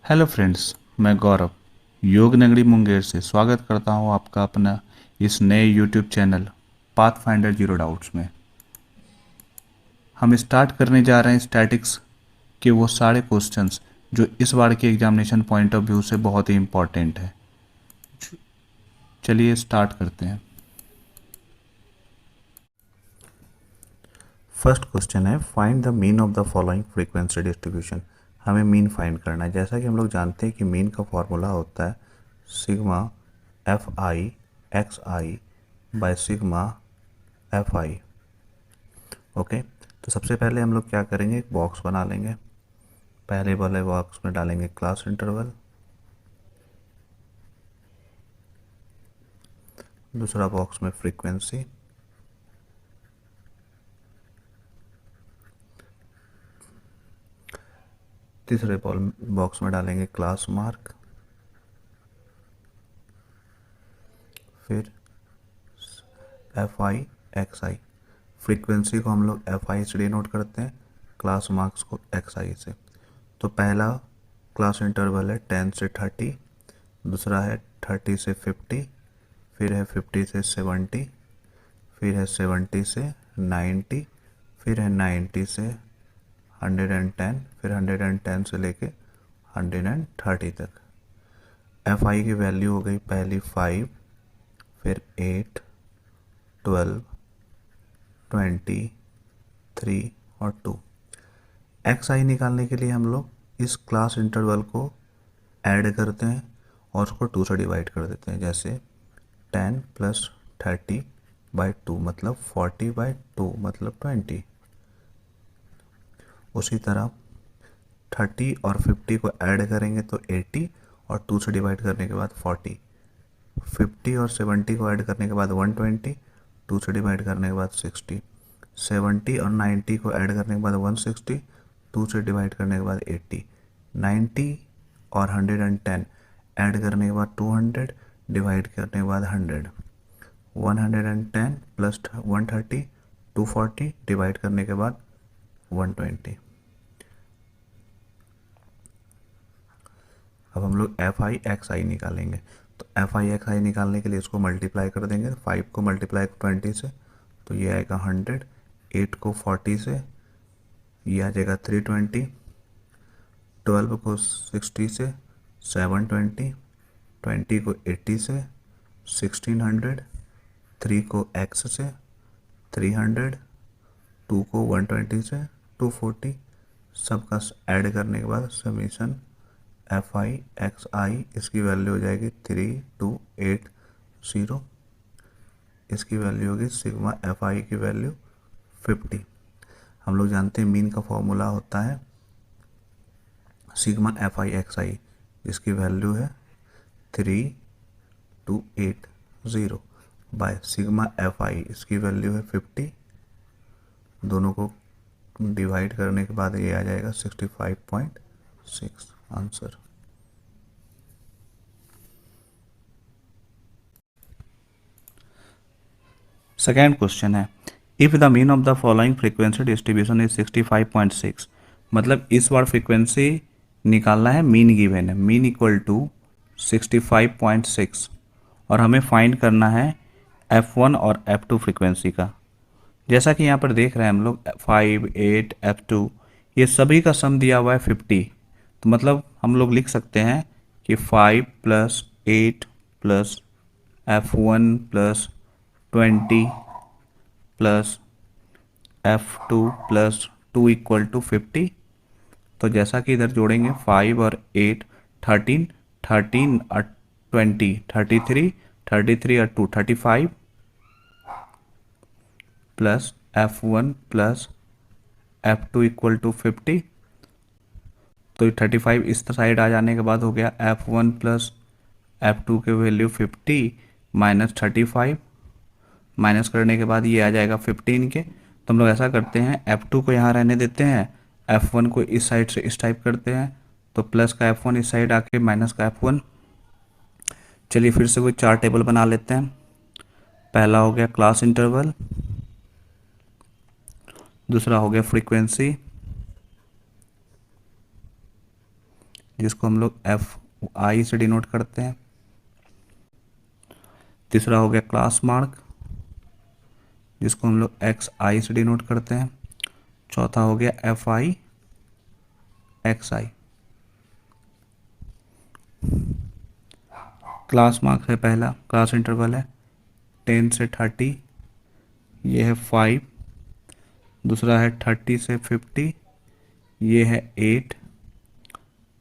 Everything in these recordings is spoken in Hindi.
हेलो फ्रेंड्स, मैं गौरव योग नगरी मुंगेर से स्वागत करता हूं आपका अपना इस नए YouTube channel path finder zero doubts में। हम स्टार्ट करने जा रहे हैं स्टैटिक्स के वो सारे क्वेश्चंस जो इस बार के एग्जामिनेशन पॉइंट ऑफ व्यू से बहुत ही इम्पॉर्टेंट है। चलिए स्टार्ट करते हैं। फर्स्ट क्वेश्चन है find the mean of the following frequency distribution. हमें मीन फाइंड करना है। जैसा कि हम लोग जानते हैं कि मीन का फॉर्मूला होता है sigma F I x I bye sigma F I. Okay, तो सबसे पहले हम लोग क्या करेंगे, एक बॉक्स बना लेंगे। पहले वाले बॉक्स में डालेंगे क्लास इंटरवल, दूसरा बॉक्स में फ्रीक्वेंसी, तीसरे बॉक्स में डालेंगे क्लास मार्क, फिर F I x I. Frequency को हम लोग एफ आई से डिनोट करते हैं, क्लास मार्क्स को एक्स आई से। तो पहला क्लास इंटरवल है 10 से 30, दूसरा है 30 से 50, फिर है 50 से 70, फिर है 70 से 90, फिर है 90 से 110, फिर 110 से लेके 130 तक। एफ आई की वैल्यू हो गई पहली 5, फिर 8, 12, 20, 3 और 2। एक्स आई निकालने के लिए हम लोग इस क्लास इंटरवल को ऐड करते हैं और उसको 2 से डिवाइड कर देते हैं। जैसे 10 प्लस 30 बाई 2 मतलब 40 बाई 2 मतलब 20। उसी तरह 30 और 50 को ऐड करेंगे तो 80 और 2 से डिवाइड करने के बाद 40। 50 और 70 को ऐड करने के बाद 120, 2 से डिवाइड करने के बाद 60। 70 और 90 को ऐड करने के बाद 160, 2 से डिवाइड करने के बाद 80। 90 और 110 ऐड करने के बाद 200, डिवाइड करने के बाद 100। 110 प्लस 130 240, डिवाइड करने के बाद 120। अब हम लोग एफ आई एक्स आई निकालेंगे। तो एफ आई एक्स आई निकालने के लिए इसको मल्टीप्लाई कर देंगे। 5 को मल्टीप्लाई 20 से तो ये आएगा 100, 8 को 40 से ये आ जाएगा 320, 12 को 60 से 720, 20 को 80 से 1600, 3 को x से 300, 2 को 120 से 240। सबका ऐड करने के बाद समीशन एफ आई एक्स आई इसकी वैल्यू हो जाएगी 3280। इसकी वैल्यू होगी सिग्मा एफ आई की वैल्यू 50। हम लोग जानते हैं मीन का फॉर्मूला होता है सिग्मा एफ आई एक्स आई, जिसकी वैल्यू है 3280 बाय सिग्मा एफ आई, इसकी वैल्यू है 50। दोनों को डिवाइड करने के बाद ये आ जाएगा 65.6 आंसर। सेकेंड क्वेश्चन है if the mean of the following frequency distribution is 65.6। मतलब इस बार फ्रीक्वेंसी निकालना है, मीन गिवन है, मीन इक्वल टू 65.6 और हमें फाइंड करना है F1 और F2 फ्रीक्वेंसी का। जैसा कि यहाँ पर देख रहे हैं हम लोग 5, 8, F2 ये सभी का सम दिया हुआ है 50। तो मतलब हम लोग लिख सकते हैं कि 5 plus 8 plus F1 plus 20 plus F2 plus 2 equal to 50। तो जैसा कि इधर जोड़ेंगे 5 और 8 13, 13 और 20 33, 33 और 2 35 plus F1 plus F2 equal to 50। तो 35 इस साइड आ जाने के बाद हो गया F1 प्लस F2 के वैल्यू 50 माइनस 35, माइनस करने के बाद ये आ जाएगा 15 के। तो हम लोग ऐसा करते हैं F2 को यहाँ रहने देते हैं, F1 को इस साइड से इस टाइप करते हैं, तो प्लस का F1 इस साइड आके माइनस का F1। चलिए फिर से कोई 4 टेबल बना लेते हैं। पहला हो गया क्लास इंटरवल, दूसरा हो गया फ्रीक्वेंसी, जिसको हम लोग एफ आई से डिनोट करते हैं। तीसरा हो गया क्लास मार्क, जिसको हम लोग एक्स आई से डिनोट करते हैं। चौथा हो गया F I x I. Class marks है, पहला क्लास इंटरवल है 10 से 30, ये है 5। दूसरा है 30 से 50, ये है 8।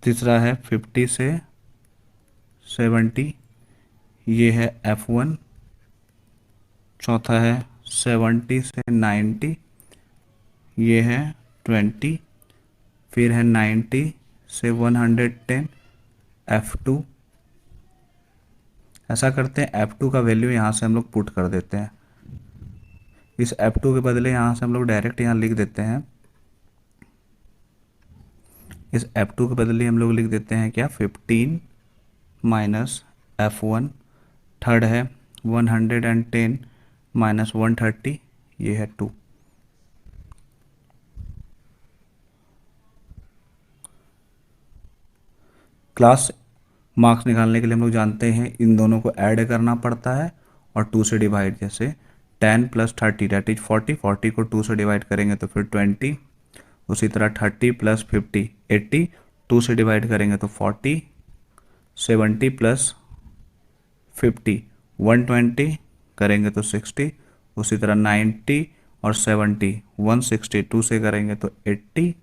तीसरा है 50 से 70, ये है F1। चौथा है 70 से 90, ये है 20। फिर है 90 से 110 F2। ऐसा करते हैं, F2 का वैल्यू यहाँ से हम लोग पुट कर देते हैं। इस F2 के बदले यहाँ से हम लोग डायरेक्ट यहाँ लिख देते हैं, इस F2 के बदले हम लोग लिख देते हैं क्या, 15 माइनस F1। थर्ड है 110 माइनस 130, ये है 2। क्लास मार्क्स निकालने के लिए हम लोग जानते हैं इन दोनों को ऐड करना पड़ता है और 2 से डिवाइड। जैसे 10 प्लस 30 डेट इज 40, 40 को 2 से डिवाइड करेंगे तो फिर 20। उसी तरह 30 प्लस 50 80, 2 से डिवाइड करेंगे तो 40। 70 प्लस 50 120 करेंगे तो 60। उसी तरह 90 और 70 160, 2 से करेंगे तो 80।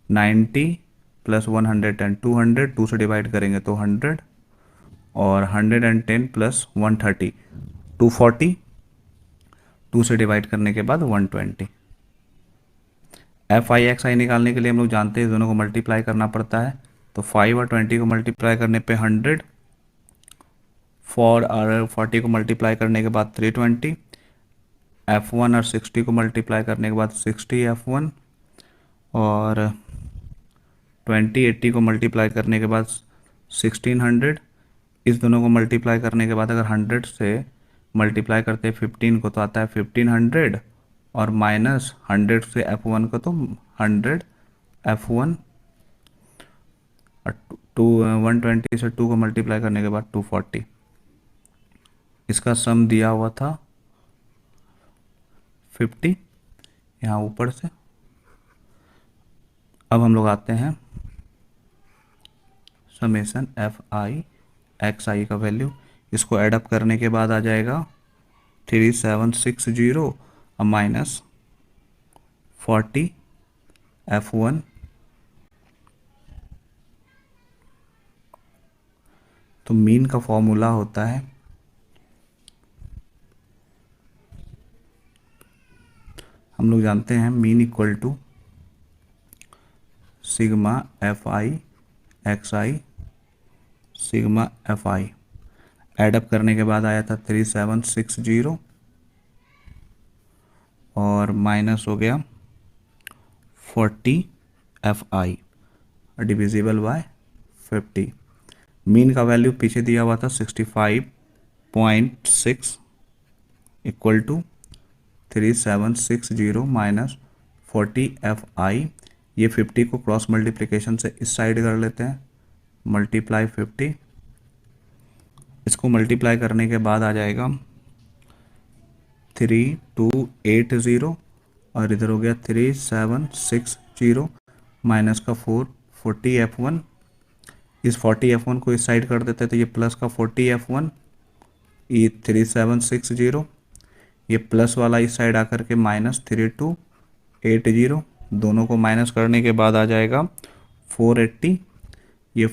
90 प्लस 110 200, 2 से डिवाइड करेंगे तो 100। और 110 प्लस 130 240, 2 से डिवाइड करने के बाद 120। एफ आई एक्स आई निकालने के लिए हम लोग जानते हैं दोनों को मल्टीप्लाई करना पड़ता है। तो 5 और 20 को मल्टीप्लाई करने पे 100, 4 और 40 को मल्टीप्लाई करने के बाद 320। F1 और 60 को मल्टीप्लाई करने के बाद 60 F1। और 20 80 को मल्टीप्लाई करने के बाद 1600। इस दोनों को मल्टीप्लाई करने के बाद अगर 100 से मल्टीप्लाई करते हैं 15 को तो आता है 1500। और माइनस 100 से F1 को तो 100 F1। और 120 से 2 को मल्टीप्लाई करने के बाद 240। इसका सम दिया हुआ था 50 यहाँ ऊपर से। अब हम लोग आते हैं समेसन एफ आई एक्स आई का वैल्यू, इसको एडअप करने के बाद आ जाएगा 3760 और माइनस 40 F1। तो मीन का फॉर्मूला होता है हम लोग जानते हैं mean equal to sigma F I x I sigma F I. Add up करने के बाद आया था 3760 और माइनस हो गया 40 F I divisible by 50। Mean का वैल्यू पीछे दिया हुआ था 65.6 equal to 3760 minus 40 F I. ये 50 को क्रॉस मल्टीप्लिकेशन से इस साइड कर लेते हैं, मल्टीप्लाई 50। इसको मल्टीप्लाई करने के बाद आ जाएगा 3280 और इधर हो गया 3760 माइनस का 40 F1। इस 40 F1 को इस साइड कर देते हैं तो ये प्लस का 40 F1, ये 3760, ये प्लस वाला इस साइड आकर के माइनस 3280। दोनों को माइनस करने के बाद आ जाएगा 480। ये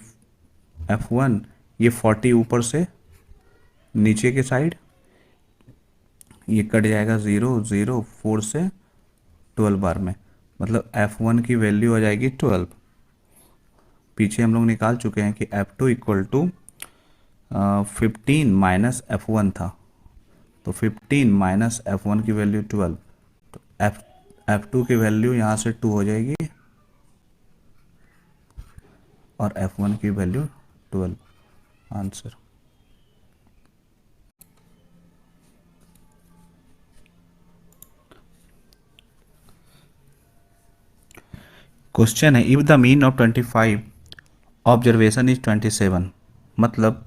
F1, ये 40 ऊपर से नीचे के साइड, ये कट जाएगा 0 0 4 से 12 बार में, मतलब F1 की वैल्यू आ जाएगी 12। पीछे हम लोग निकाल चुके हैं कि F2 equal to 15 minus F1 था, तो 15 माइनस F1 की वैल्यू 12। तो F2 की वैल्यू यहाँ से 2 हो जाएगी और F1 की वैल्यू 12। आंसर। क्वेश्चन है, if the mean of 25 observation is 27, मतलब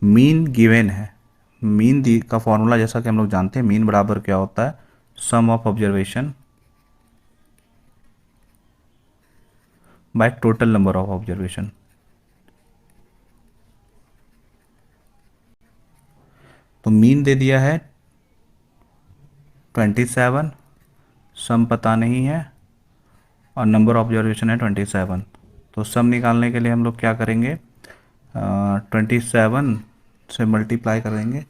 मीन गिवन है। मीन दी का फॉर्मूला जैसा कि हम लोग जानते हैं, मीन बराबर क्या होता है, sum of observation by total number of observation. तो मीन दे दिया है 27, सम पता नहीं है और नंबर ऑब्जर्वेशन है 27। तो सम निकालने के लिए हम लोग क्या करेंगे, 27 से मल्टीप्लाई करेंगे,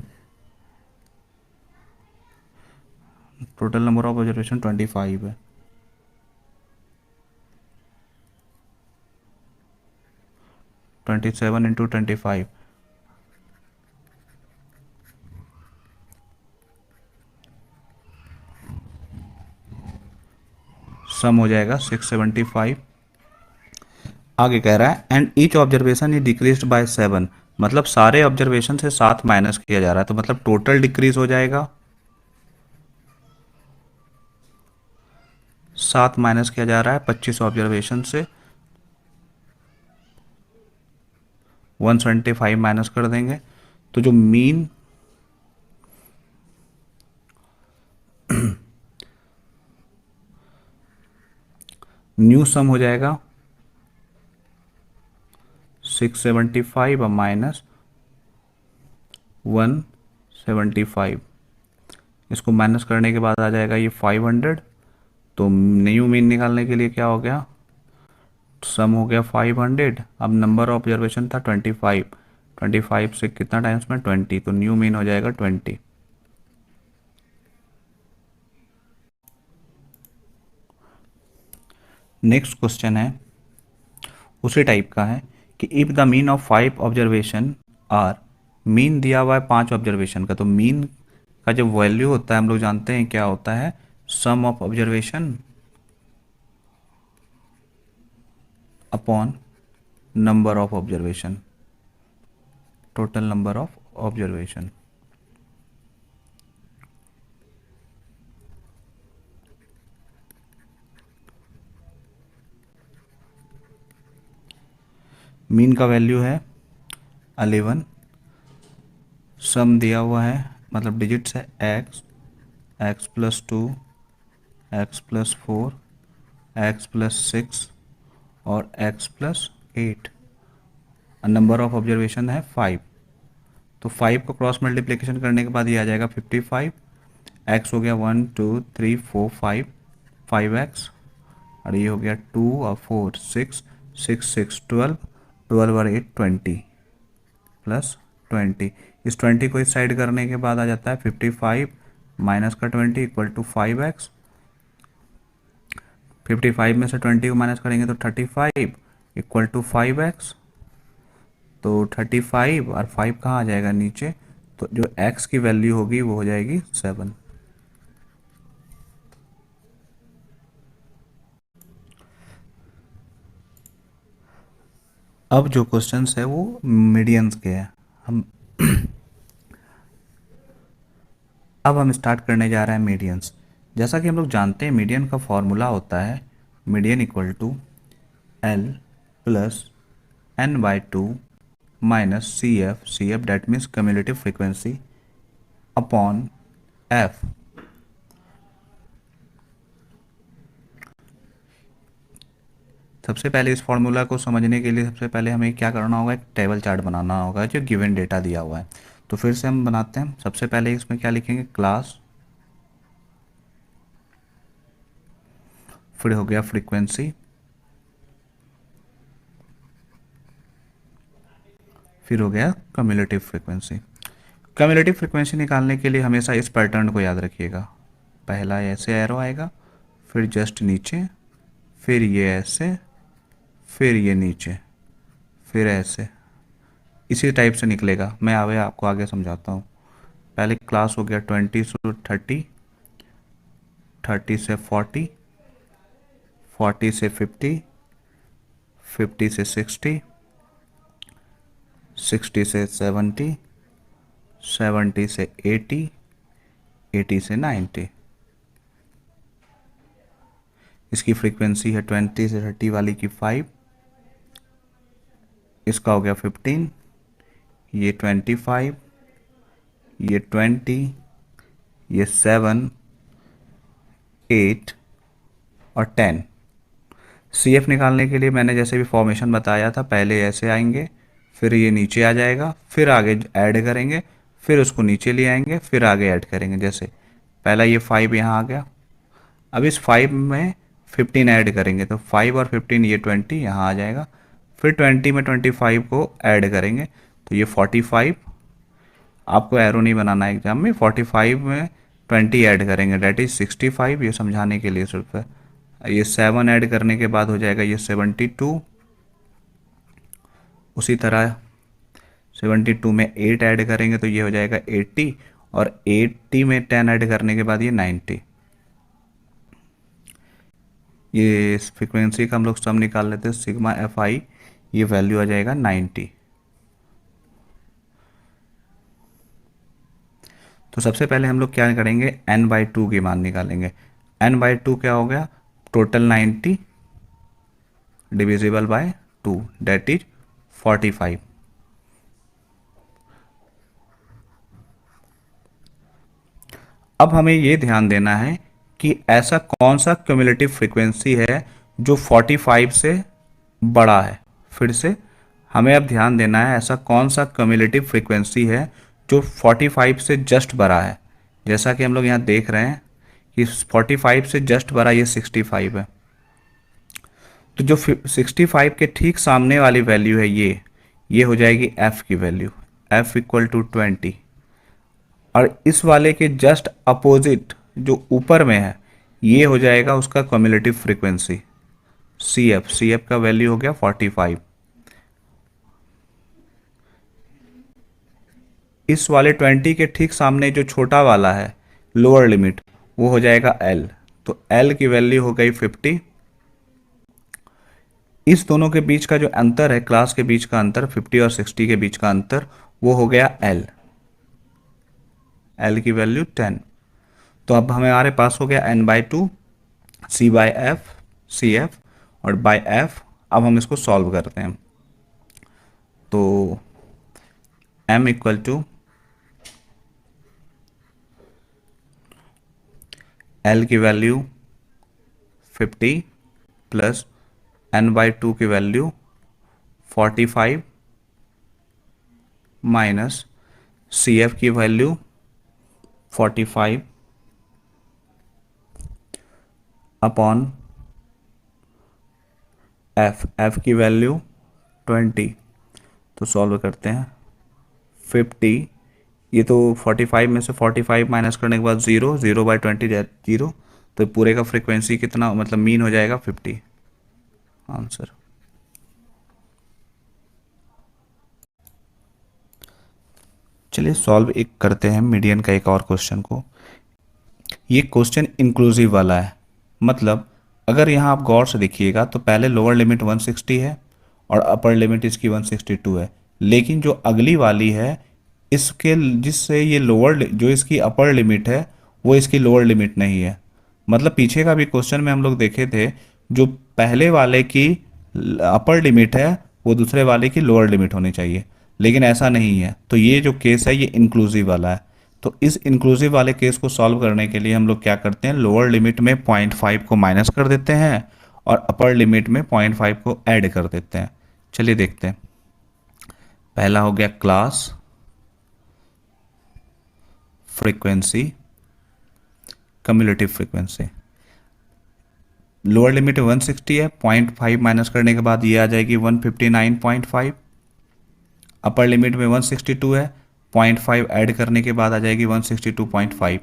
टोटल नंबर ऑफ ऑब्जर्वेशन 25 है। 27 इंटू 25, सम हो जाएगा 675। आगे कह रहा है and each observation is decreased bye 7, मतलब सारे ऑब्जर्वेशन से 7 माइनस किया जा रहा है, तो मतलब टोटल डिक्रीज हो जाएगा, 7 माइनस किया जा रहा है 25 ऑब्जर्वेशन से, 175 माइनस कर देंगे। तो जो मीन न्यू सम हो जाएगा 675 और माइनस 175, इसको माइनस करने के बाद आ जाएगा ये 500। तो न्यू मीन निकालने के लिए क्या हो गया, सम हो गया 500, अब नंबर ऑफ ऑब्जर्वेशन था 25, 25 से कितना टाइम्स में 20, तो न्यू मीन हो जाएगा 20। नेक्स्ट क्वेश्चन है उसी टाइप का है कि if the mean of 5 observation are, mean दिया हुआ है 5 ऑब्जर्वेशन का, तो मीन का जो वैल्यू होता है हम लोग जानते हैं क्या होता है, sum of observation upon number of observation, total number of observation. Mean का वैल्यू है 11, सम दिया हुआ है मतलब डिजिट्स है x, x plus 2, x plus 4, x plus 6 और x plus 8, number of observation है 5। तो 5 को क्रॉस मल्टीप्लिकेशन करने के बाद ये आ जाएगा 55, एक्स हो गया 1 2 3 4 5, 5x, और ये हो गया 2 और 4 6, 6 6 12, 12 और 8 20 प्लस 20। इस 20 को इस साइड करने के बाद आ जाता है 55 माइनस का 20 इक्वल टू 5x, 55 में से 20 को माइनस करेंगे तो 35 इक्वल टू 5x। तो 35 और 5 कहाँ आ जाएगा नीचे, तो जो x की वैल्यू होगी वो हो जाएगी 7। अब जो क्वेश्चंस है वो मीडियंस के हैं। अब हम स्टार्ट करने जा रहे हैं मीडियंस। जैसा कि हम लोग जानते हैं मीडियन का फॉर्मूला होता है median equal to L plus N by two minus C F that means cumulative frequency upon F. सबसे पहले इस फॉर्मूला को समझने के लिए सबसे पहले हमें क्या करना होगा, एक टेबल चार्ट बनाना होगा जो गिवन डेटा दिया हुआ है। तो फिर से हम बनाते हैं। सबसे पहले इसमें क्या लिखेंगे, क्लास, फिर हो गया फ्रीक्वेंसी, फिर हो गया कम्युलेटिव फ्रीक्वेंसी। कम्युलेटिव फ्रीक्वेंसी निकालने के लिए हमेशा इस पैटर्न को याद रखिएगा। पहला ऐसे एरो आएगा, फिर जस्ट नीचे, फिर ये ऐसे, फिर ये नीचे, फिर ऐसे, इसी टाइप से निकलेगा। मैं आगे आपको आगे समझाता हूँ। पहले क्लास हो गया 20 से 30, 30 से 40, 40 से 50, 50 से 60, 60 से 70, 70 से 80, 80 से 90। इसकी फ्रीक्वेंसी है 20 से 30 वाली की 5, इसका हो गया 15, ये 25, ये 20, ये 7, 8 और 10। सी एफ निकालने के लिए मैंने जैसे भी फॉर्मेशन बताया था, पहले ऐसे आएंगे, फिर ये नीचे आ जाएगा, फिर आगे ऐड करेंगे, फिर उसको नीचे ले आएंगे, फिर आगे ऐड करेंगे। जैसे पहला ये 5 यहाँ आ गया, अब इस 5 में 15 ऐड करेंगे तो 5 और 15 ये 20 यहाँ आ जाएगा, फिर 20 में 25 को ऐड करेंगे तो ये 45। आपको एरो नहीं बनाना एग्जाम में, 45 में 20 ऐड करेंगे डेट इज 65, ये समझाने के लिए सिर्फ है। ये 7 ऐड करने के बाद हो जाएगा ये 72। उसी तरह 72 में 8 ऐड करेंगे तो ये हो जाएगा 80, और 80 में 10 ऐड करने के बाद ये 90। ये फ्रिक्वेंसी का हम लोग सम निकाल लेते हैं, सिग्मा एफ आई, ये वैल्यू आ जाएगा 90। तो सबसे पहले हम लोग क्या करेंगे, n/2 की मान निकालेंगे। n/2 क्या हो गया, total 90 divisible by 2 that is 45। अब हमें ये ध्यान देना है कि ऐसा कौन सा क्यूमुलेटिव फ्रीक्वेंसी है जो 45 से बड़ा है। फिर से हमें अब ध्यान देना है, ऐसा कौन सा क्यूमुलेटिव फ्रीक्वेंसी है जो 45 से जस्ट बड़ा है। जैसा कि हम लोग यहाँ देख रहे हैं कि 45 से जस्ट बड़ा ये 65 है, तो जो 65 के ठीक सामने वाली वैल्यू है ये हो जाएगी f की वैल्यू, f इक्वल टू 20। और इस वाले के जस्ट अपोजिट जो ऊपर में है ये हो जाएगा उसका क्यूमुलेटिव फ्रीक्वेंसी सी एफ का वैल्यू हो गया 45। इस वाले 20 के ठीक सामने जो छोटा वाला है लोअर लिमिट, वो हो जाएगा L, तो L की वैल्यू हो गई 50। इस दोनों के बीच का जो अंतर है, क्लास के बीच का अंतर, 50 और 60 के बीच का अंतर, वो हो गया L की वैल्यू 10। तो अब हमारे पास हो गया n/2 सी एफ और बाय एफ। अब हम इसको सॉल्व करते हैं, तो m इक्वल टू L की वैल्यू 50 प्लस n/2 की वैल्यू 45 माइनस सी एफ की वैल्यू 45 अपॉन एफ की वैल्यू 20। तो सॉल्व करते हैं, 50, ये तो 45 में से 45 माइनस करने के बाद 0/20 0, तो पूरे का फ्रीक्वेंसी कितना, मतलब मीन हो जाएगा 50 आंसर। चलिए सॉल्व एक करते हैं मीडियन का एक और क्वेश्चन को। ये क्वेश्चन इंक्लूसिव वाला है, मतलब अगर यहाँ आप गौर से देखिएगा तो पहले लोअर लिमिट 160 है और अपर लिमिट इसकी 162 है, लेकिन जो अगली वाली है इसके, जिससे ये लोअर जो इसकी अपर लिमिट है वो इसकी लोअर लिमिट नहीं है। मतलब पीछे का भी क्वेश्चन में हम लोग देखे थे, जो पहले वाले की अपर लिमिट है वो दूसरे वाले की लोअर लिमिट होनी चाहिए, लेकिन ऐसा नहीं है। तो ये जो केस है ये इंक्लूसिव वाला है। तो इस इंक्लूसिव वाले केस को सॉल्व करने के लिए हम लोग क्या करते हैं, लोअर लिमिट में 0.5 को माइनस कर देते हैं और अपर लिमिट में 0.5 को ऐड कर देते हैं। चलिए देखते हैं। पहला हो गया class frequency, cumulative frequency. Lower limit 160 है, 0.5 माइनस करने के बाद ये आ जाएगी 159.5। अपर लिमिट में 162 है, 0.5 ऐड करने के बाद आ जाएगी 162.5।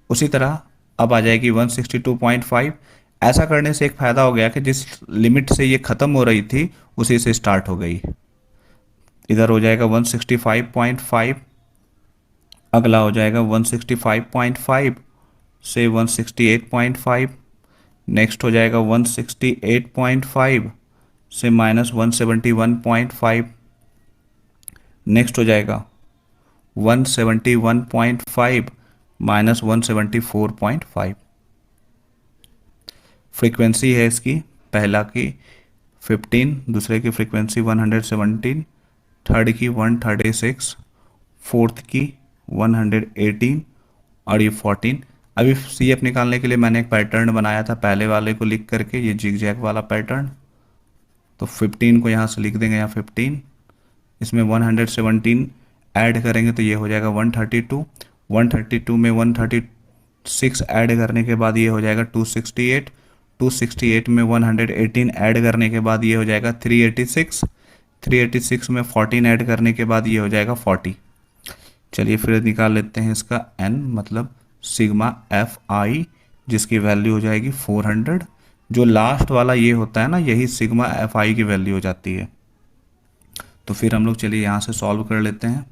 उसी तरह अब आ जाएगी 162.5। ऐसा करने से एक फ़ायदा हो गया कि जिस लिमिट से ये ख़त्म हो रही थी उसी से स्टार्ट हो गई। इधर हो जाएगा 165.5, अगला हो जाएगा 165.5 से 168.5, नेक्स्ट हो जाएगा 168.5 से -171.5, नेक्स्ट हो जाएगा 171.5 -174.5। फ्रीक्वेंसी है इसकी पहला की 15, दूसरे की फ्रीक्वेंसी 117, थर्ड की 136, फोर्थ की 118 और ये 14। अभी सी एफ निकालने के लिए मैंने एक पैटर्न बनाया था पहले वाले को लिख करके, ये जिग जैग वाला पैटर्न। तो 15 को यहाँ से लिख देंगे, यहाँ 15, इसमें 117 ऐड करेंगे तो ये हो जाएगा 132, 132 में 136 ऐड करने के बाद ये हो जाएगा 268, 268 में 118 ऐड करने के बाद ये हो जाएगा 386, 386 में 14 ऐड करने के बाद ये हो जाएगा 40। चलिए फिर निकाल लेते हैं इसका n, मतलब सिग्मा एफ आई, जिसकी वैल्यू हो जाएगी 400। जो लास्ट वाला ये होता है ना, यही सिग्मा एफ आई की वैल्यू हो जाती है। तो फिर हम लोग चलिए यहाँ से सॉल्व कर लेते हैं।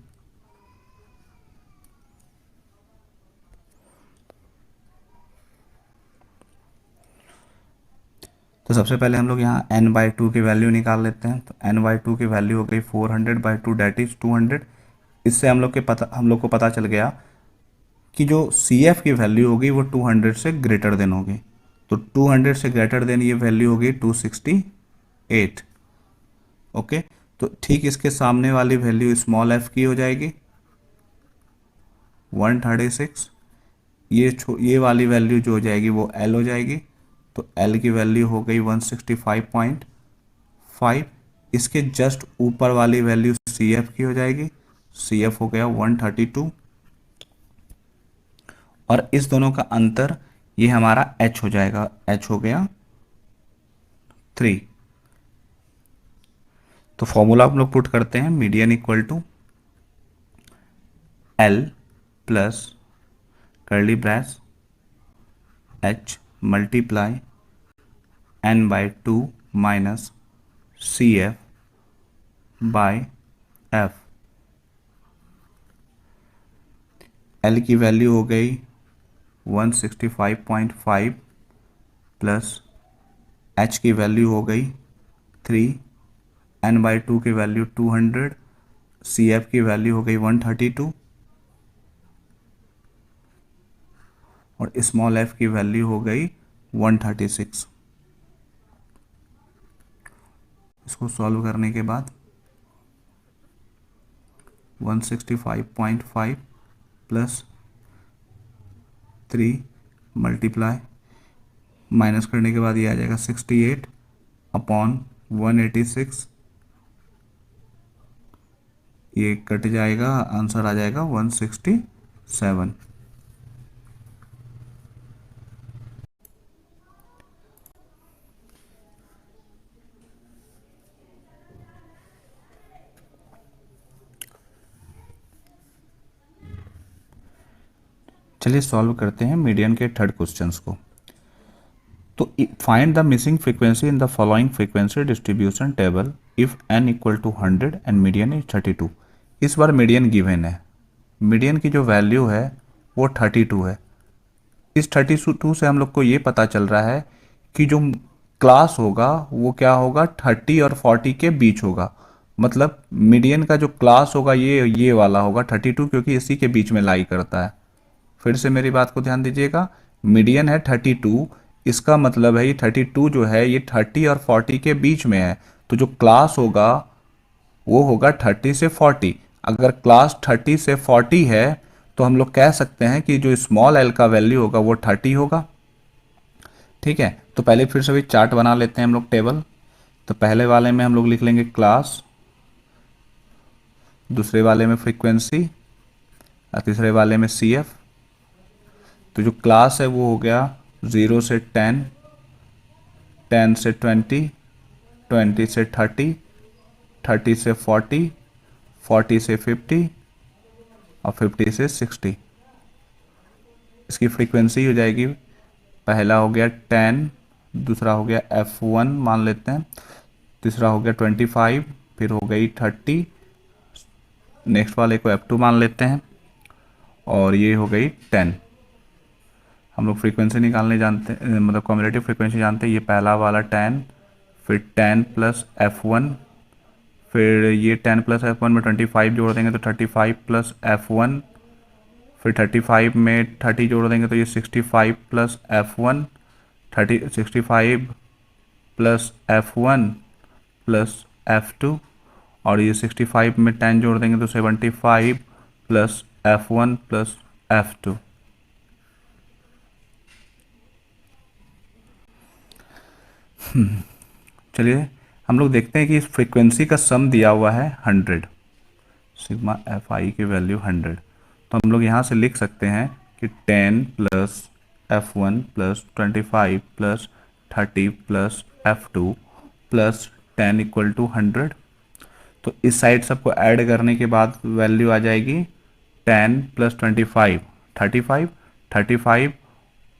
तो सबसे पहले हम लोग यहाँ n/2 की वैल्यू निकाल लेते हैं। तो n/2 की वैल्यू हो गई 400/2, डेट इज 200। इससे हम लोग को पता चल गया कि जो CF की वैल्यू होगी वो 200 से ग्रेटर देन होगी। तो 200 से ग्रेटर देन ये वैल्यू होगी 268। ओके, तो ठीक इसके सामने वाली वैल्यू स्मॉल f की हो जाएगी 136। ये वाली वैल्यू जो हो जाएगी वो L हो जाएगी। तो L की वैल्यू हो गई 165.5। इसके जस्ट ऊपर वाली वैल्यू CF की हो जाएगी, CF हो गया 132। और इस दोनों का अंतर ये हमारा H हो जाएगा, H हो गया 3। तो फॉर्मूला हम लोग पुट करते हैं, median equal to L plus curly brace H multiply n/2 minus CF by F। L की वैल्यू हो गई 165.5 प्लस H की वैल्यू हो गई 3, n/2 की वैल्यू 200, CF की वैल्यू हो गई 132 और स्मॉल f की वैल्यू हो गई 136। इसको सॉल्व करने के बाद 165.5 प्लस 3 मल्टीप्लाई, माइनस करने के बाद ये आ जाएगा 68/186। ये कट जाएगा, आंसर आ जाएगा 167। चलिए सॉल्व करते हैं मीडियन के थर्ड क्वेश्चंस को। तो find the missing frequency in the following frequency distribution table if n equal to 100 and median is 32। इस बार मीडियन गिवन है, मीडियन की जो वैल्यू है वो 32 है। इस 32 से हम लोग को ये पता चल रहा है कि जो क्लास होगा वो क्या होगा, 30 और 40 के बीच होगा। मतलब मीडियन का जो क्लास होगा ये वाला होगा 32, क्योंकि इसी के बीच में लाई करता है। फिर से मेरी बात को ध्यान दीजिएगा, मीडियन है 32, इसका मतलब है ये 32 जो है ये 30 और 40 के बीच में है। तो जो क्लास होगा वो होगा 30 से 40। अगर क्लास 30 से 40 है तो हम लोग कह सकते हैं कि जो स्मॉल एल का वैल्यू होगा वो 30 होगा। ठीक है, तो पहले फिर से भी चार्ट बना लेते हैं हम लोग टेबल। तो पहले वाले में हम लोग लिख लेंगे क्लास, दूसरे वाले में फ्रीक्वेंसी और तीसरे वाले में CF। तो जो क्लास है वो हो गया 0 से 10, 10 से 20, 20 से 30, 30 से 40, 40 से 50 और 50 से 60। इसकी फ्रीक्वेंसी हो जाएगी, पहला हो गया 10, दूसरा हो गया F1 मान लेते हैं, तीसरा हो गया 25, फिर हो गई 30, नेक्स्ट वाले को F2 मान लेते हैं और ये हो गई 10। हम लोग फ्रीक्वेंसी निकालने जानते हैं, मतलब कम्युलेटिव फ्रीक्वेंसी जानते हैं। ये पहला वाला 10, फिर 10 प्लस F1, फिर ये 10 प्लस F1 में 25 जोड़ देंगे तो 35 प्लस F1, फिर 35 में 30 जोड़ देंगे तो ये 65 plus F1, 65 plus F1 plus F2, और ये 65 में 10 जोड़ देंगे तो 75 प्लस F1 प्लस F2। चलिए हम लोग देखते हैं कि इस फ्रीक्वेंसी का सम दिया हुआ है 100, सिग्मा एफ आई की वैल्यू 100। तो हम लोग यहाँ से लिख सकते हैं कि 10 plus F1 plus 25 plus 30 plus F2 plus 10 equal to 100। तो इस साइड सबको ऐड करने के बाद वैल्यू आ जाएगी 10 प्लस 25 35, 35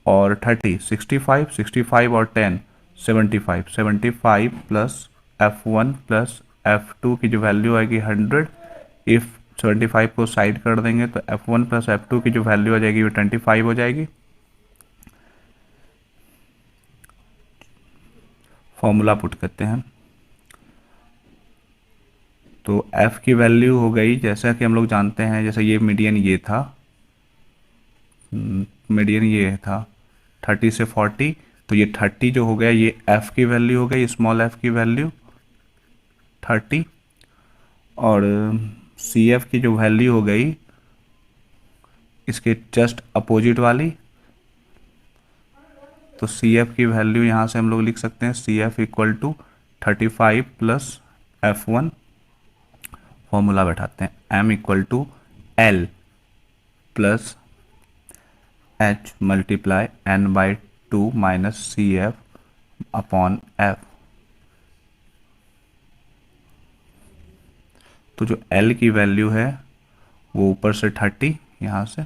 और 30 65, 65 और 10 75, 75 प्लस F1 प्लस F2 की जो वैल्यू आएगी 100। इफ़ 75 को साइड कर देंगे तो F1 प्लस F2 की जो वैल्यू आ जाएगी वो 25 हो जाएगी। फॉर्मूला पुट करते हैं तो F की वैल्यू हो गई, जैसा कि हम लोग जानते हैं, जैसे ये मीडियन ये था, मीडियन ये था 30 से 40, तो ये 30 जो हो गया ये F की वैल्यू हो गई, स्मॉल f की वैल्यू 30, और CF की जो वैल्यू हो गई इसके जस्ट अपोजिट वाली, तो CF की वैल्यू यहाँ से हम लोग लिख सकते हैं CF equal to 35 plus F1। Formula बैठाते हैं M equal to L plus H multiply N/2 minus CF upon F। तो जो L की वैल्यू है वो ऊपर से 30 यहाँ से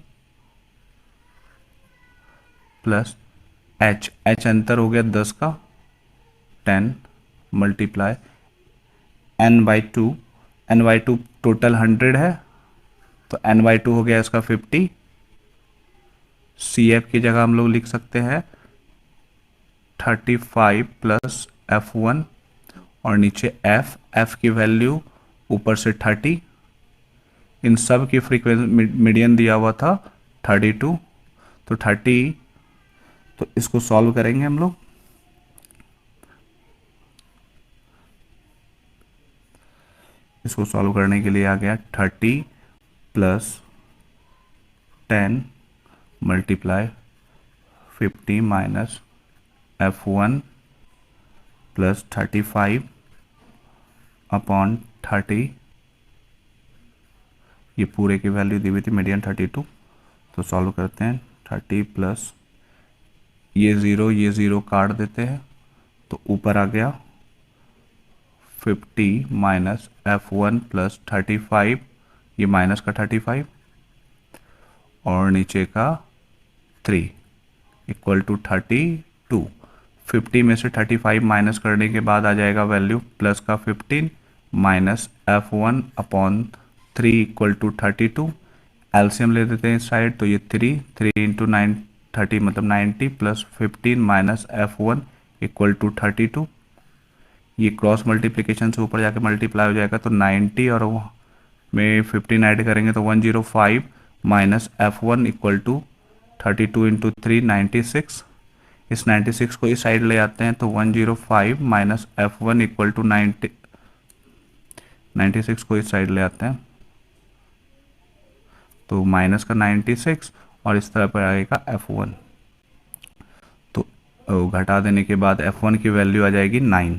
प्लस H अंतर हो गया 10 का 10 मल्टीप्लाई N/2, N/2 टोटल 100 है तो N/2 हो गया इसका 50। CF की जगह हम लोग लिख सकते हैं 35 प्लस F1 और नीचे F की वैल्यू ऊपर से 30, इन सब की फ्रीक्वेंसी मीडियन दिया हुआ था 32, तो 30, तो इसको सॉल्व करेंगे हम लोग। इसको सॉल्व करने के लिए आ गया 30 plus 10 multiply 50 minus F1 plus 35 upon 30, ये पूरे की वैल्यू दी हुई थी मीडियन 32। तो सॉल्व करते हैं 30 प्लस ये ज़ीरो काट देते हैं तो ऊपर आ गया 50 माइनस F1 प्लस 35, ये माइनस का 35 और नीचे का 3 इक्वल टू 32। 50 में से 35 माइनस करने के बाद आ जाएगा वैल्यू प्लस का 15 minus F1 upon 3 equal to 32। LCM ले देते हैं इस साइड, तो ये 3 इंटू 9 30 मतलब 90 plus 15 minus F1 equal to 32। ये क्रॉस मल्टीप्लिकेशन से ऊपर जाके मल्टीप्लाई हो जाएगा तो 90 और में 15 ऐड करेंगे तो 105 minus F1 equal to 32 into 3 96। इस 96 को इस साइड ले आते हैं तो 105 माइनस F1 इक्वल टू 90, 96 को इस साइड ले आते हैं तो माइनस का 96 और इस तरह पर आएगा F1। तो घटा देने के बाद F1 की वैल्यू आ जाएगी 9,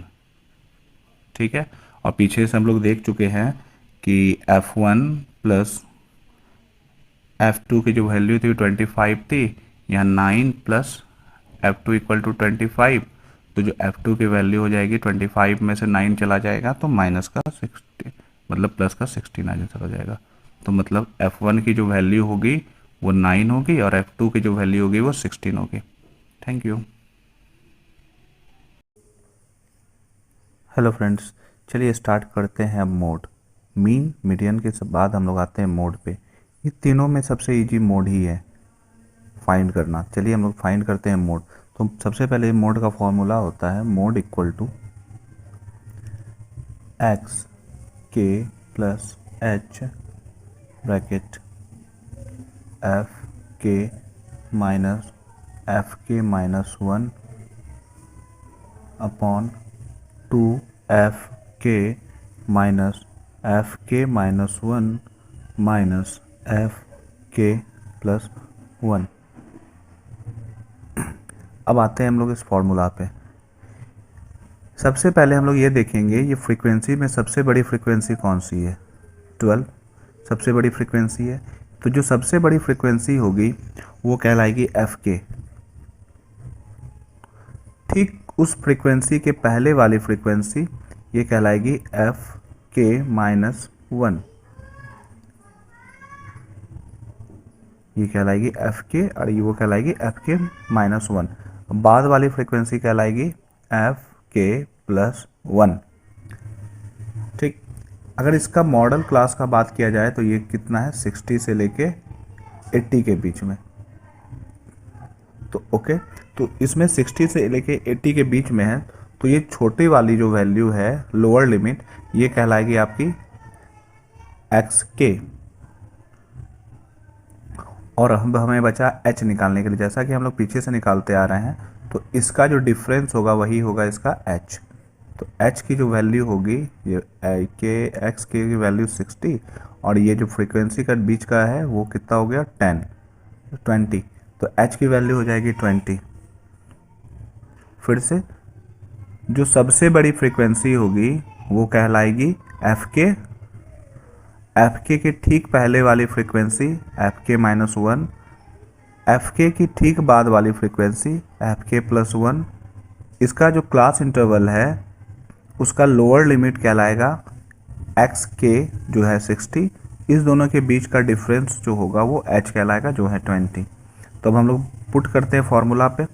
ठीक है। और पीछे से हम लोग देख चुके हैं कि F1 प्लस F2 की जो वैल्यू थी 25 थी, यहाँ 9 प्लस F2 इक्वल टू 25, तो जो F2 की वैल्यू हो जाएगी 25 में से 9 चला जाएगा तो माइनस का 60 मतलब प्लस का 16 आंसर हो जाएगा। तो मतलब F1 की जो वैल्यू होगी वो 9 होगी और F2 की जो वैल्यू होगी वो 16 होगी। Thank you. हेलो फ्रेंड्स, चलिए स्टार्ट करते हैं अब मोड। मीन मीडियन के बाद हम लोग आते हैं मोड पे। ये तीनों में सबसे इजी मोड ही है फाइंड करना। चलिए हम लोग फाइंड करते हैं मोड। तो सबसे पहले मोड का फॉर्मूला होता है मोड इक्वल टू एक्स के प्लस एच ब्रैकेट एफ के माइनस एफ के माइनस 1 अपॉन 2 एफ के माइनस एफ के माइनस 1 माइनस एफ के प्लस 1। अब आते हैं हम लोग इस फॉर्मूला पे। सबसे पहले हम लोग ये देखेंगे ये फ्रीक्वेंसी में सबसे बड़ी फ्रीक्वेंसी कौन सी है। 12 सबसे बड़ी फ्रीक्वेंसी है, तो जो सबसे बड़ी फ्रीक्वेंसी होगी वो कहलाएगी एफ के। ठीक उस फ्रीक्वेंसी के पहले वाली फ्रीक्वेंसी ये कहलाएगी एफ के माइनस 1, ये कहलाएगी एफ के, और ये वो कहलाएगी एफ के माइनस 1। बाद वाली फ्रीक्वेंसी कहलाएगी एफ के प्लस 1। ठीक, अगर इसका मॉडल क्लास का बात किया जाए तो ये कितना है, 60 से लेके 80 के बीच में। तो ओके, तो इसमें 60 से लेके 80 के बीच में है, तो ये छोटी वाली जो वैल्यू है लोअर लिमिट, ये कहलाएगी आपकी एक्स के। और हम हमें बचा h निकालने के लिए, जैसा कि हम लोग पीछे से निकालते आ रहे हैं, तो इसका जो डिफरेंस होगा वही होगा इसका h। तो h की जो वैल्यू होगी, ये के एक्स के की वैल्यू 60, और ये जो फ्रीक्वेंसी का बीच का है वो कितना हो गया 20। तो h की वैल्यू हो जाएगी 20। फिर से जो सबसे बड़ी फ्रीक्वेंसी होगी वो कहलाएगी एफ के ठीक पहले वाली फ्रीक्वेंसी एफ के माइनस 1, एफ के की ठीक बाद वाली फ्रीक्वेंसी एफ के प्लस 1। इसका जो क्लास इंटरवल है उसका लोअर लिमिट कहलाएगा एक्स के जो है 60, इस दोनों के बीच का डिफरेंस जो होगा वो एच कहलाएगा जो है 20। तो अब हम लोग पुट करते हैं फॉर्मूला पे।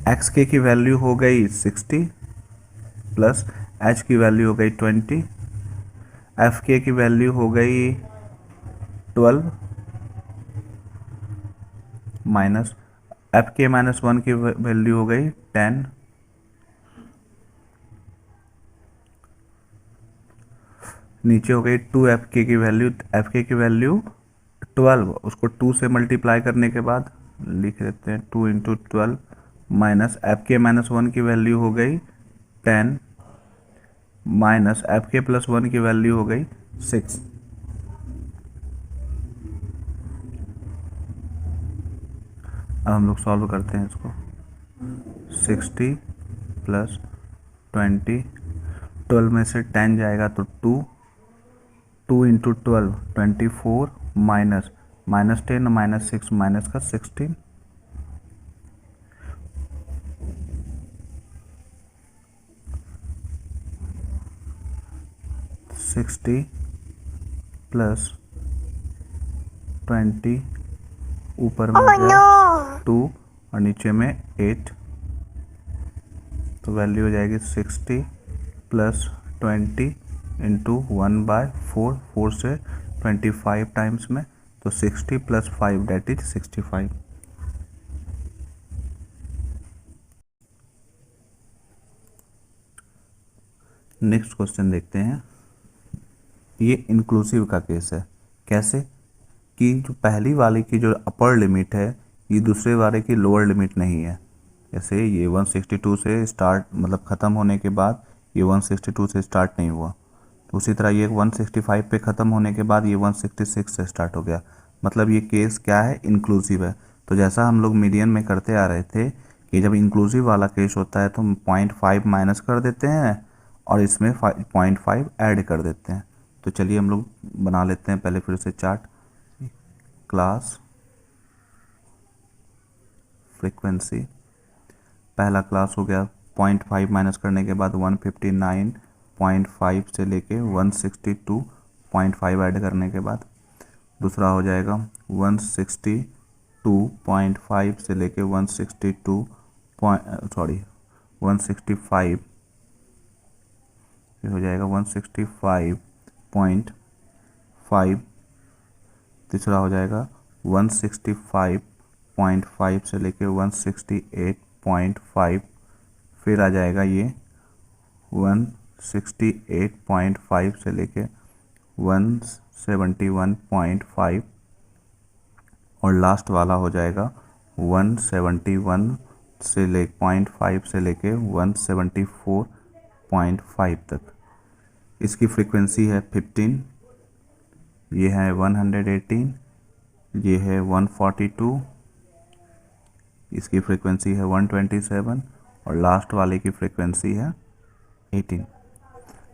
एक्स के की वैल्यू हो गई 60 प्लस एच की वैल्यू हो गई 20, एफ के की वैल्यू हो गई 12 माइनस एफ के माइनस 1 की वैल्यू हो गई 10, नीचे हो गई 2 एफ के की वैल्यू, एफ के की वैल्यू 12, उसको 2 से मल्टीप्लाई करने के बाद लिख देते हैं 2 इंटू 12 माइनस एफ के माइनस 1 की वैल्यू हो गई 10 माइनस एफ के प्लस 1 की वैल्यू हो गई 6। अब हम लोग सॉल्व करते हैं इसको। 60 प्लस 20, 12 में से 10 जाएगा तो 2 इंटू 12 24 माइनस 10 माइनस 6 माइनस का 16, प्लस 20 ऊपर में 2 और नीचे में 8, तो वैल्यू हो जाएगी 60 प्लस 20 इंटू 1/4, 4 से 25 टाइम्स में, तो 60 plus 5 that is 65। Next question देखते हैं। ये इंक्लूसिव का केस है। कैसे कि जो पहली वाले की जो अपर लिमिट है ये दूसरे वाले की लोअर लिमिट नहीं है। जैसे ये 162 से स्टार्ट, मतलब ख़त्म होने के बाद ये 162 से स्टार्ट नहीं हुआ, तो उसी तरह ये 165 पे ख़त्म होने के बाद ये 166 से स्टार्ट हो गया। मतलब ये केस क्या है, इंक्लूसिव है। तो जैसा हम लोग मीडियन में करते आ रहे थे कि जब इंक्लूसिव वाला केस होता है तो हम 0.5 माइनस कर देते हैं और इसमें 0.5 ऐड कर देते हैं। तो चलिए हम लोग बना लेते हैं पहले फिर से चार्ट। क्लास फ्रीक्वेंसी, पहला क्लास हो गया 0.5 माइनस करने के बाद 159.5 से लेके 162.5 ऐड करने के बाद। दूसरा हो जाएगा 162.5 से लेके 165, ये हो जाएगा 165.5। तीसरा हो जाएगा 165.5 से लेके 168.5, फिर आ जाएगा ये 168.5 से लेके 171.5, और लास्ट वाला हो जाएगा 171 से ले 0.5 से लेके 174 0.5 तक। इसकी फ्रीक्वेंसी है 15, ये है 118, ये है 142, इसकी फ्रीक्वेंसी है 127 और लास्ट वाले की फ्रीक्वेंसी है 18।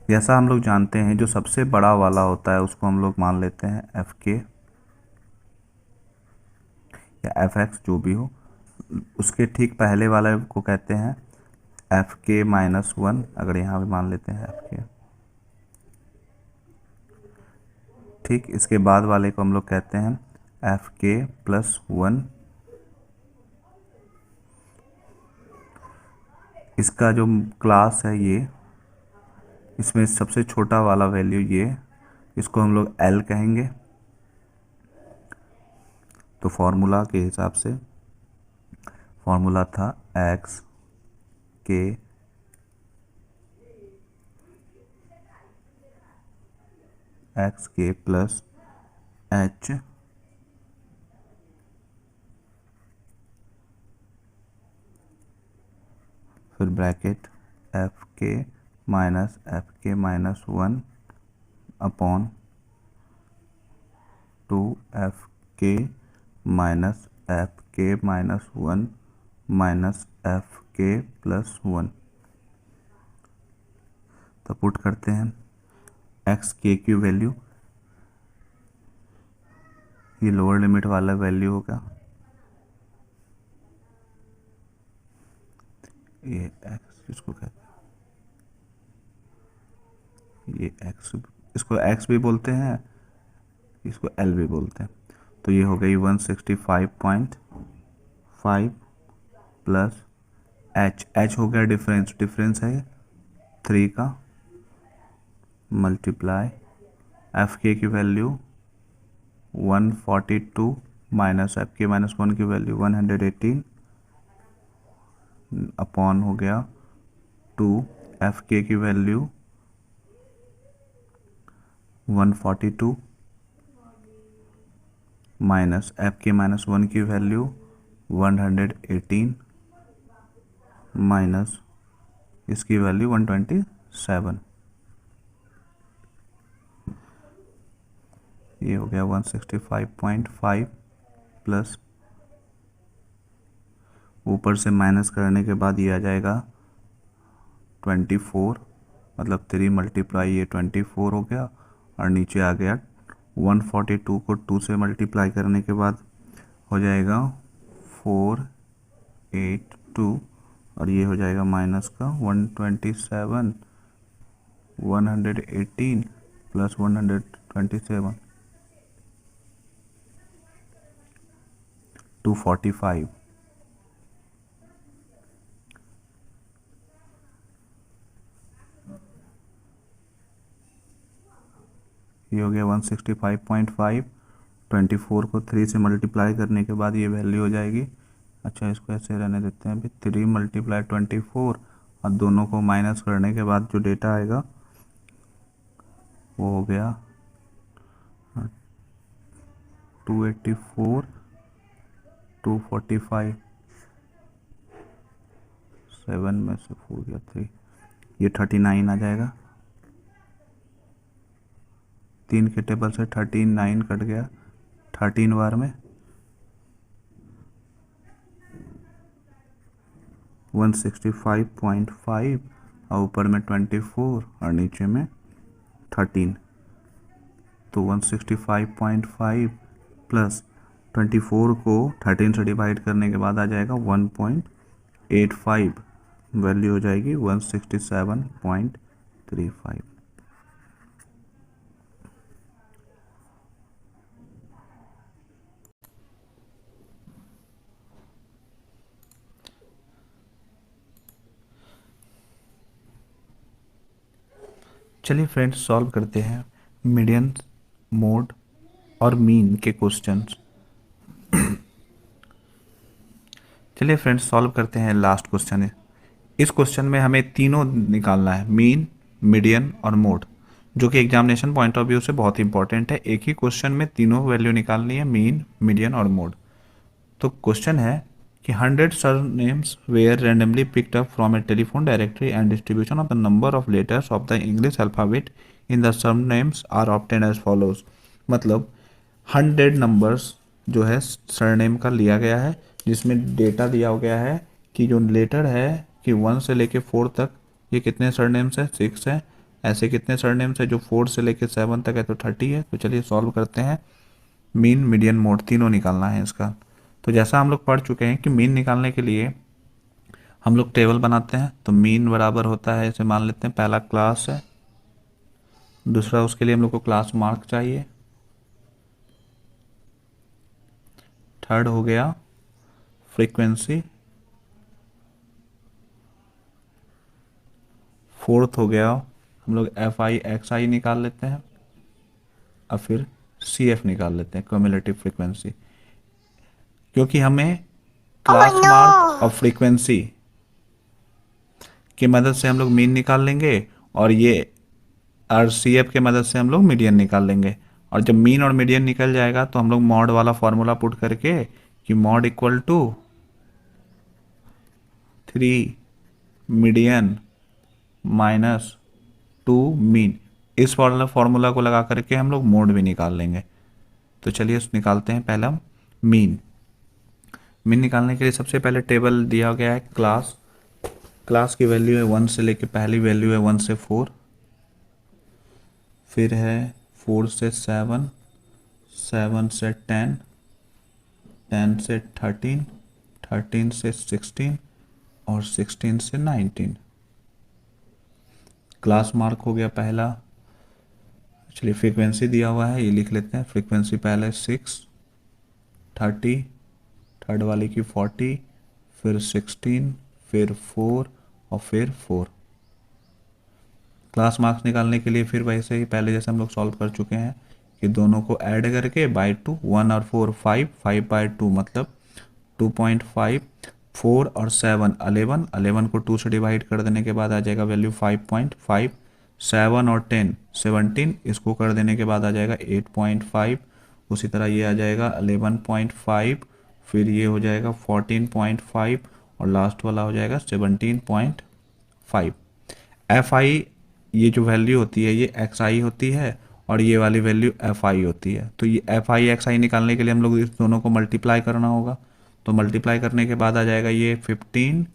जैसा हम लोग जानते हैं जो सबसे बड़ा वाला होता है उसको हम लोग मान लेते हैं एफ के या एफ एक्स जो भी हो, उसके ठीक पहले वाले को कहते हैं एफ के -1। अगर यहाँ भी मान लेते हैं एफ के, ठीक इसके बाद वाले को हम लोग कहते हैं एफ के +1। इसका जो क्लास है ये, इसमें सबसे छोटा वाला वैल्यू ये, इसको हम लोग एल कहेंगे। तो फॉर्मूला के हिसाब से फॉर्मूला था एक्स के प्लस एच फिर ब्रैकेट एफ के -1 अपॉन 2 एफ के -1 एफ के +1। तो पुट करते हैं एक्स के की वैल्यू, ये लोअर लिमिट वाला वैल्यू होगा, ये एक्स इसको कहते हैं, ये एक्स, इसको एक्स भी बोलते हैं, इसको एल भी बोलते हैं। तो ये हो गई 165.5 प्लस एच हो गया डिफरेंस है 3 का, मल्टीप्लाई एफ के की वैल्यू 142 माइनस एफ के -1 की वैल्यू 118 अपॉन हो गया 2 एफ के की वैल्यू 142 माइनस एफ के -1 की वैल्यू 118 माइनस इसकी वैल्यू 127। ये हो गया 165.5 प्लस, ऊपर से माइनस करने के बाद ये आ जाएगा 24, मतलब 3 मल्टीप्लाई ये 24 हो गया, और नीचे आ गया 142 को 2 से मल्टीप्लाई करने के बाद हो जाएगा 482, और ये हो जाएगा माइनस का 127, 118 प्लस 127 245। ये हो गया 165.5, 24 को 3 से मल्टीप्लाई करने के बाद ये वैल्यू हो जाएगी, अच्छा इसको ऐसे रहने देते हैं अभी, 3 मल्टीप्लाई 24 और दोनों को माइनस करने के बाद जो डेटा आएगा वो हो गया 284, 245, 7 में से 4 गया 3, ये 39 आ जाएगा, 3 के टेबल से 39 कट गया 13 बार में, 165.5 और ऊपर में 24 और नीचे में 13, तो 165.5 प्लस 24 को 13 से डिवाइड करने के बाद आ जाएगा 1.85, वैल्यू हो जाएगी 167.35। चलिए फ्रेंड्स सॉल्व करते हैं मीडियन, मोड और मीन के क्वेश्चंस। चलिए फ्रेंड्स सॉल्व करते हैं लास्ट क्वेश्चन है। इस क्वेश्चन में हमें तीनों निकालना है, मीन, मीडियन और मोड, जो कि एग्जामिनेशन पॉइंट ऑफ व्यू से बहुत इंपॉर्टेंट है। एक ही क्वेश्चन में तीनों वैल्यू निकालनी है, मीन, मीडियन और मोड। तो क्वेश्चन है कि 100 surnames were randomly picked up from a telephone directory and distribution of the number of letters of the English alphabet in the surnames are obtained as follows। मतलब 100 नंबर्स जो है सरनेम का लिया गया है, जिसमें डेटा दिया हो गया है कि जो लेटर है कि 1 से लेके 4 तक ये कितने सरनेम्स है, 6 है। ऐसे कितने सरनेम्स है जो 4 से लेके 7 तक है तो 30 है। तो चलिए सॉल्व करते हैं। मीन मीडियन मोड तीनों निकालना है इसका। तो जैसा हम लोग पढ़ चुके हैं कि मीन निकालने के लिए हम लोग टेबल बनाते हैं। तो मीन बराबर होता है, इसे मान लेते हैं पहला क्लास है, दूसरा उसके लिए हम लोग को क्लास मार्क चाहिए, थर्ड हो गया फ्रीक्वेंसी, फोर्थ हो गया हम लोग एफ आई एक्स आई निकाल लेते हैं, और फिर सी एफ निकाल लेते हैं, क्यूमुलेटिव फ्रीक्वेंसी। क्योंकि हमें क्लास मार्क और फ्रीक्वेंसी की मदद से हम लोग मीन निकाल लेंगे, और ये और सी एफ के मदद से हम लोग मीडियन निकाल लेंगे। और जब मीन और मीडियन निकल जाएगा तो हम लोग मॉड वाला फॉर्मूला पुट करके कि mode equal to 3 median minus 2 mean, इस फॉर्मूला को लगा करके हम लोग मोड भी निकाल लेंगे। तो चलिए निकालते हैं पहला मीन। मीन निकालने के लिए सबसे पहले टेबल दिया गया है क्लास। क्लास की वैल्यू है 1 से लेके, पहली वैल्यू है 1 से 4, फिर है 4 से 7, 7 से 10, 10 से 13, 13 से 16 और 16 से 19। क्लास मार्क हो गया पहला। चलिए फ्रीक्वेंसी दिया हुआ है, ये लिख लेते हैं। फ्रीक्वेंसी पहले 6, 30, थर्ड वाली की 40, फिर 16, फिर 4 और फिर 4। क्लास मार्क्स निकालने के लिए फिर वैसे ही पहले जैसे हम लोग सॉल्व कर चुके हैं कि दोनों को ऐड करके बाई 2, 1 और 4 5, 5 बाई 2 मतलब 2.5, 4 और 7 11, 11 को 2 से डिवाइड कर देने के बाद आ जाएगा वैल्यू 5.5, 7 और 10 17, इसको कर देने के बाद आ जाएगा 8.5, उसी तरह ये आ जाएगा 11.5, फिर ये हो जाएगा 14.5 और लास्ट वाला हो जाएगा 17.5। एफ आई ये जो वैल्यू होती है ये एक्स आई होती है, और ये वाली वैल्यू एफ आई होती है। तो ये एफ आई एक्स आई निकालने के लिए हम लोग इस दोनों को मल्टीप्लाई करना होगा। तो मल्टीप्लाई करने के बाद आ जाएगा ये 15,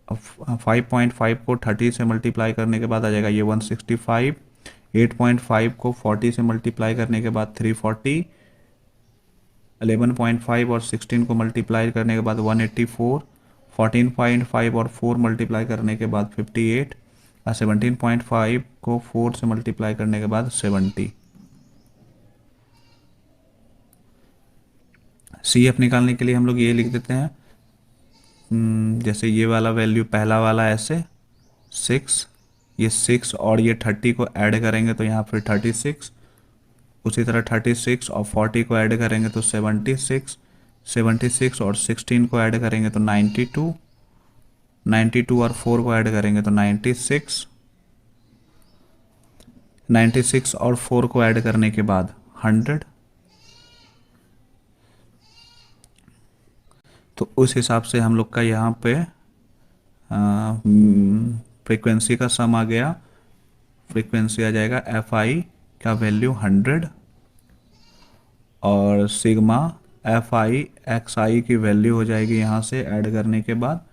5.5 को 30 से मल्टीप्लाई करने के बाद आ जाएगा ये 165, 8.5 को 40 से मल्टीप्लाई करने के बाद 340, 11.5 और 16 को मल्टीप्लाई करने के बाद 184, 14.5 और 4 मल्टीप्लाई करने के बाद 58, 17.5 को 4 से मल्टीप्लाई करने के बाद 70। सी एफ निकालने के लिए हम लोग ये लिख देते हैं, जैसे ये वाला वैल्यू पहला वाला ऐसे 6, ये 6 और ये 30 को ऐड करेंगे तो यहाँ फिर 36, उसी तरह 36 और 40 को ऐड करेंगे तो 76, 76 और 16 को ऐड करेंगे तो 92, 92 और 4 को ऐड करेंगे तो 96, 96 और 4 को ऐड करने के बाद 100। तो उस हिसाब से हम लोग का यहाँ पे फ्रीक्वेंसी का सम आ गया। फ्रीक्वेंसी आ जाएगा एफ आई का वैल्यू 100, और sigma F I x i की वैल्यू हो जाएगी यहाँ से ऐड करने के बाद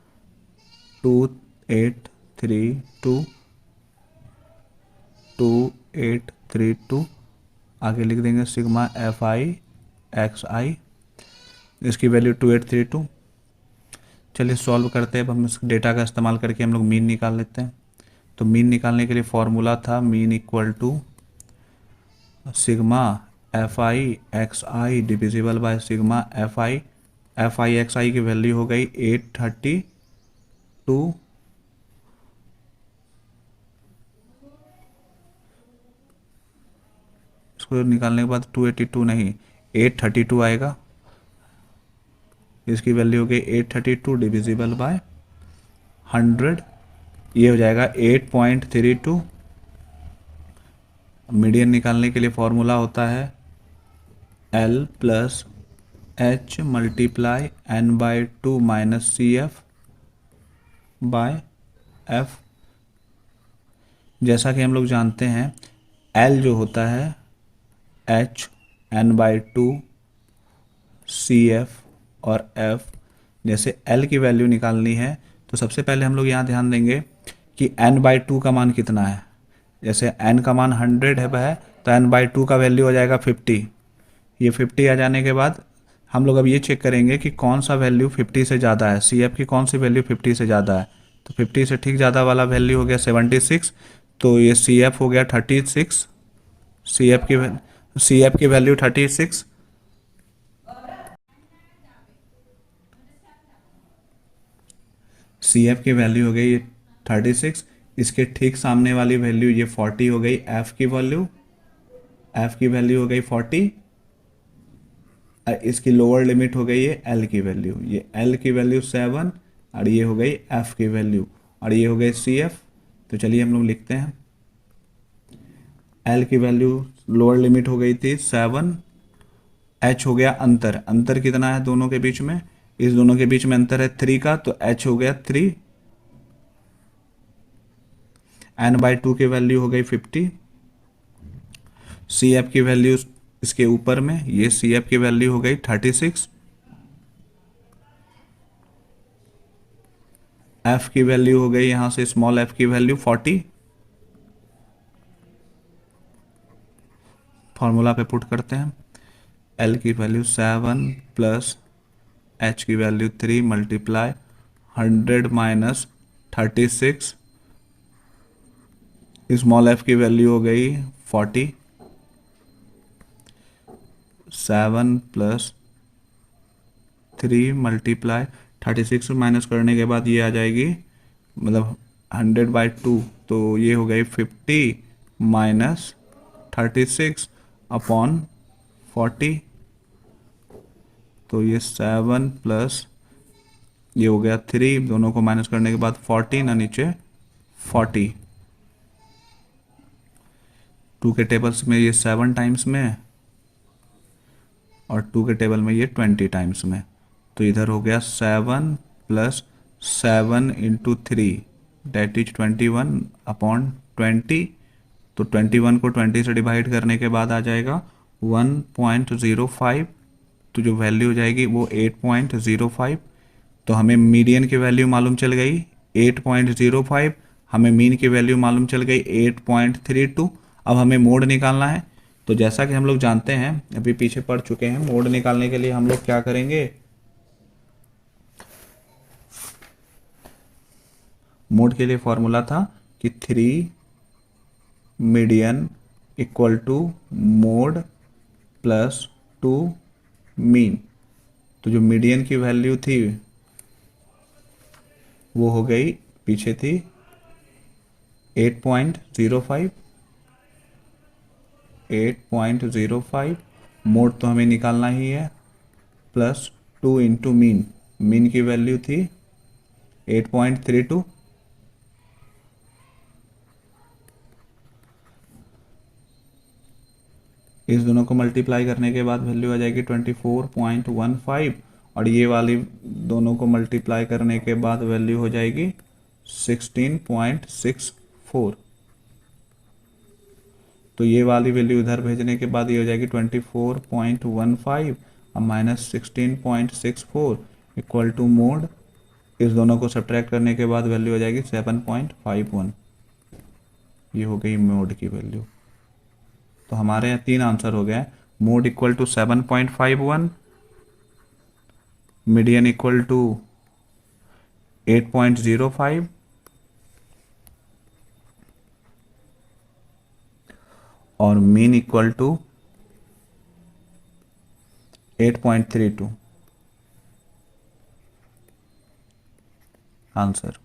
2832, आगे लिख देंगे सिग्मा एफ आई एक्स आई, इसकी वैल्यू 2832। चलिए सॉल्व करते हैं। अब हम इस डेटा का इस्तेमाल करके हम लोग मीन निकाल लेते हैं। तो मीन निकालने के लिए फॉर्मूला था mean equal to sigma F I x i divisible by sigma F I x i की वैल्यू हो गई 832, इसको निकालने के बाद 282 नहीं 832 आएगा। इसकी वैल्यू हो गई 832 डिविजिबल बाय 100, ये हो जाएगा 8.32। मीडियन निकालने के लिए फॉर्मूला होता है L plus H multiply N by two minus C F by F. जैसा कि हम लोग जानते हैं एल जो होता है H N by two C F और एफ। जैसे एल की वैल्यू निकालनी है तो सबसे पहले हम लोग यहाँ ध्यान देंगे कि एन बाई टू का मान कितना है। जैसे एन का मान 100 है तो एन बाई टू का वैल्यू हो जाएगा 50। ये 50 आ जाने के बाद हम लोग अब ये चेक करेंगे कि कौन सा वैल्यू 50 से ज़्यादा है, सी एफ की कौन सी वैल्यू 50 से ज़्यादा है। तो 50 से ठीक ज़्यादा वाला वैल्यू हो गया 76, तो ये सी एफ हो गया 36। सी एफ की वैल्यू 36। सी एफ की वैल्यू हो गई 36। इसके ठीक सामने वाली वैल्यू ये 40 हो गई एफ की वैल्यू। एफ की वैल्यू हो गई 40। इसकी लोअर लिमिट हो गई है एल की वैल्यू। ये एल की वैल्यू 7 और ये हो गई एफ की वैल्यू और ये हो गई सी एफ। तो चलिए हम लोग लिखते हैं एल की वैल्यू लोअर लिमिट हो गई थी 7। एच हो गया अंतर, अंतर कितना है दोनों के बीच में, इस दोनों के बीच में अंतर है 3 का, तो एच हो गया 3। एन बाई टू की वैल्यू हो गई 50। सी एफ की वैल्यू इसके ऊपर में, ये सी एफ की वैल्यू हो गई 36। एफ की वैल्यू हो गई यहां से स्मॉल एफ की वैल्यू 40। फॉर्मूला पे पुट करते हैं एल की वैल्यू 7 प्लस एच की value 3 multiply 100 minus 36। Small F की वैल्यू हो गई 40। 7 प्लस 3 मल्टीप्लाई 36 माइनस करने के बाद ये आ जाएगी, मतलब 100 बाई 2, तो ये हो गई 50 माइनस 36 अपॉन 40। तो ये 7 प्लस ये हो गया 3, दोनों को माइनस करने के बाद 40 ना नीचे 40। 2 के टेबल्स में ये 7 टाइम्स में और 2 के टेबल में ये 20 टाइम्स में। तो इधर हो गया 7 plus 7 into 3 that is 21 upon 20। तो 21 को 20 से डिवाइड करने के बाद आ जाएगा 1.05। तो जो वैल्यू हो जाएगी वो 8.05। तो हमें मीडियन की वैल्यू मालूम चल गई 8.05, हमें मीन की वैल्यू मालूम चल गई 8.32। अब हमें मोड निकालना है। तो जैसा कि हम लोग जानते हैं, अभी पीछे पढ़ चुके हैं, मोड निकालने के लिए हम लोग क्या करेंगे, मोड के लिए फॉर्मूला था कि 3 median equal to mode plus 2 mean. तो जो मीडियन की वैल्यू थी वो हो गई, पीछे थी 8.05। 8.05 मोड तो हमें निकालना ही है, प्लस 2 इंटू मीन। मीन की वैल्यू थी 8.32। इस दोनों को मल्टीप्लाई करने के बाद वैल्यू आ जाएगी 24.15 और ये वाली दोनों को मल्टीप्लाई करने के बाद वैल्यू हो जाएगी 16.64। तो ये वाली वैल्यू इधर भेजने के बाद ये हो जाएगी 24.15 और माइनस 16.64 इक्वल टू मोड। इस दोनों को सब्ट्रैक्ट करने के बाद वैल्यू हो जाएगी 7.51। ये हो गई मोड की वैल्यू। तो हमारे यहाँ 3 आंसर हो गए, mode equal to 7.51, median equal to 8.05 और मीन इक्वल टू 8.32 आंसर।